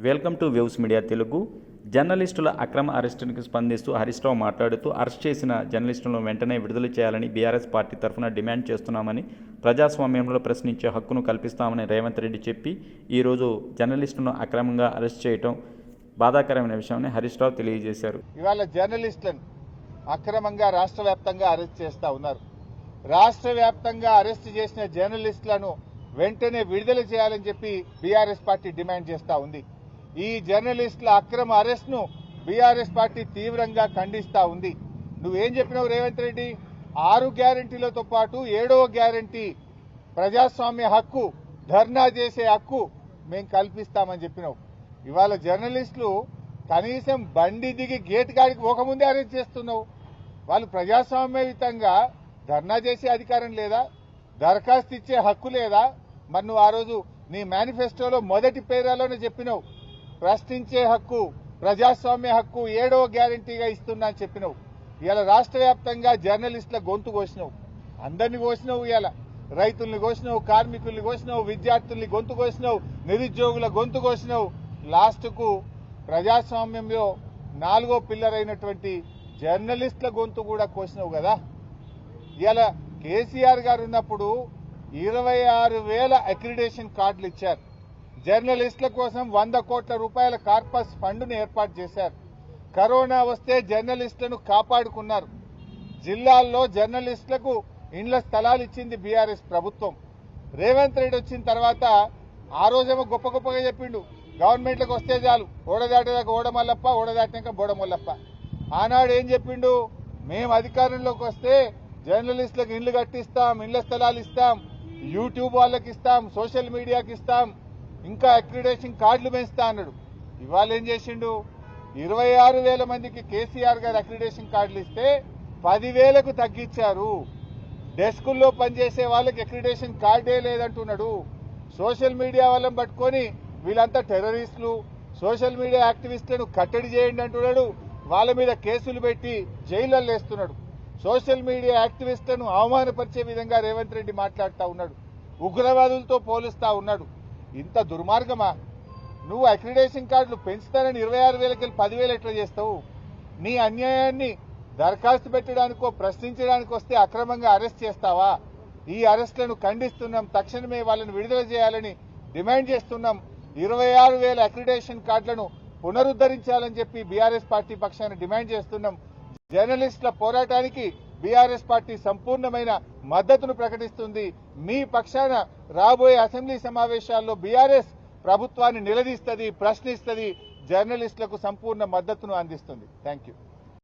Welcome to waves media Telugu. జర్నలిస్టుల అక్రమ అరెస్టునికి స్పందిస్తూ హరీష్ రావు మాట్లాడుతూ అరెస్ట్ చేసిన జర్నలిస్టులను వెంటనే విడుదల చేయాలని బీఆర్ఎస్ పార్టీ తరఫున డిమాండ్ చేస్తున్నామని, ప్రజాస్వామ్యంలో ప్రశ్నించే హక్కును కల్పిస్తామని రేవంత్ రెడ్డి చెప్పి ఈరోజు జర్నలిస్టులను అక్రమంగా అరెస్ట్ చేయడం బాధాకరమైన విషయాన్ని హరీష్ రావు తెలియజేశారు. ఇవాళ జర్నలిస్టులను అక్రమంగా రాష్ట్ర వ్యాప్తంగా అరెస్ట్ చేస్తూ ఉన్నారు. రాష్ట్ర వ్యాప్తంగా అరెస్ట్ చేసిన జర్నలిస్టులను వెంటనే విడుదల చేయాలని చెప్పి బీఆర్ఎస్ పార్టీ డిమాండ్ చేస్తూ ఉంది. ఈ జర్నలిస్టుల అక్రమ అరెస్ట్ను బీఆర్ఎస్ పార్టీ తీవ్రంగా ఖండిస్తూ ఉంది. నువ్వేం చెప్పినావు రేవంత్ రెడ్డి? 6 గ్యారంటీలతో పాటు 7వ గ్యారంటీ ప్రజాస్వామ్య హక్కు, ధర్నా చేసే హక్కు మేము కల్పిస్తామని చెప్పినావు. ఇవాళ జర్నలిస్టులు కనీసం బండి దిగి గేట్ కాడికి పోకముందే అరెస్ట్ చేస్తున్నావు. వాళ్ళు ప్రజాస్వామ్యయుతంగా ధర్నా చేసే అధికారం లేదా? దరఖాస్తు ఇచ్చే హక్కు లేదా? మరి నువ్వు ఆ రోజు నీ మేనిఫెస్టోలో మొదటి పేరాలోనే చెప్పినావు, ప్రశ్నించే హక్కు, ప్రజాస్వామ్య హక్కు 7వ గ్యారంటీగా ఇస్తున్నా అని చెప్పినావు. ఇవాళ రాష్ట్ర వ్యాప్తంగా జర్నలిస్టుల గొంతు కోసినావు, అందరినీ కోసినావు. ఇవాళ రైతుల్ని కోసినావు, కార్మికుల్ని కోసినావు, విద్యార్థుల్ని గొంతు కోసినావు, నిరుద్యోగుల గొంతు కోసినావు. లాస్ట్కు ప్రజాస్వామ్యంలో 4వ పిల్లర్ అయినటువంటి జర్నలిస్టుల గొంతు కూడా కోసినావు కదా. ఇవాళ కేసీఆర్ గారు ఉన్నప్పుడు 26,000 అక్రిడేషన్ కార్డులు ఇచ్చారు. జర్నలిస్టుల కోసం 100 కోట్ల రూపాయల కార్పస్ ఫండ్ను ఏర్పాటు చేశారు. కరోనా వస్తే జర్నలిస్టులను కాపాడుకున్నారు. జిల్లాల్లో జర్నలిస్టులకు ఇండ్ల స్థలాలు ఇచ్చింది బీఆర్ఎస్ ప్రభుత్వం. రేవంత్ రెడ్డి వచ్చిన తర్వాత ఆ రోజేమో గొప్ప గొప్పగా చెప్పిండు, గవర్నమెంట్లకు వస్తే చాలు, ఓడదాటేదాకా ఓడమల్లప్ప, ఓడదాటినాక బోడమల్లప్ప. ఆనాడు ఏం చెప్పిండు? మేము అధికారంలోకి వస్తే జర్నలిస్టులకు ఇండ్లు కట్టిస్తాం, ఇండ్ల స్థలాలు ఇస్తాం, యూట్యూబ్ వాళ్ళకి ఇస్తాం, సోషల్ మీడియాకి ఇస్తాం, ఇంకా అక్రిడేషన్ కార్డులు పెంచుతా అన్నాడు. ఇవాళ ఏం చేసిండు? 26,000 మందికి కేసీఆర్ గారు అక్రిడేషన్ కార్డులు ఇస్తే 10,000కు తగ్గించారు. డెస్కుల్లో పనిచేసే వాళ్ళకి అక్రిడేషన్ కార్డే లేదంటున్నాడు. సోషల్ మీడియా వాళ్ళని పట్టుకొని వీళ్ళంతా టెర్రరిస్టులు, సోషల్ మీడియా యాక్టివిస్టులను కట్టడి చేయండి అంటున్నాడు. వాళ్ళ మీద కేసులు పెట్టి జైళ్లలో వేస్తున్నాడు. సోషల్ మీడియా యాక్టివిస్టులను అవమానపరిచే విధంగా రేవంత్ రెడ్డి మాట్లాడుతూ ఉన్నాడు. ఉగ్రవాదులతో పోలుస్తా ఉన్నాడు. ఇంత దుర్మార్గమా? నువ్వు అక్రిడేషన్ కార్డులు పెంచుతానని 26,000కి 10,000 ఎట్లా చేస్తావు? నీ అన్యాయాన్ని దరఖాస్తు పెట్టడానికో ప్రశ్నించడానికి వస్తే అక్రమంగా అరెస్ట్ చేస్తావా? ఈ అరెస్టులను ఖండిస్తున్నాం. తక్షణమే వాళ్ళని విడుదల చేయాలని డిమాండ్ చేస్తున్నాం. 26,000 అక్రిడేషన్ కార్డులను పునరుద్ధరించాలని చెప్పి బీఆర్ఎస్ పార్టీ పక్షాన డిమాండ్ చేస్తున్నాం. జర్నలిస్టుల పోరాటానికి బీఆర్ఎస్ పార్టీ సంపూర్ణమైన మద్దతును ప్రకటిస్తుంది. మీ పక్షాన రాబోయే అసెంబ్లీ సమావేశాల్లో బీఆర్ఎస్ ప్రభుత్వాన్ని నిలదీస్తుంది, ప్రశ్నిస్తుంది, జర్నలిస్టులకు సంపూర్ణ మద్దతును అందిస్తుంది. Thank you.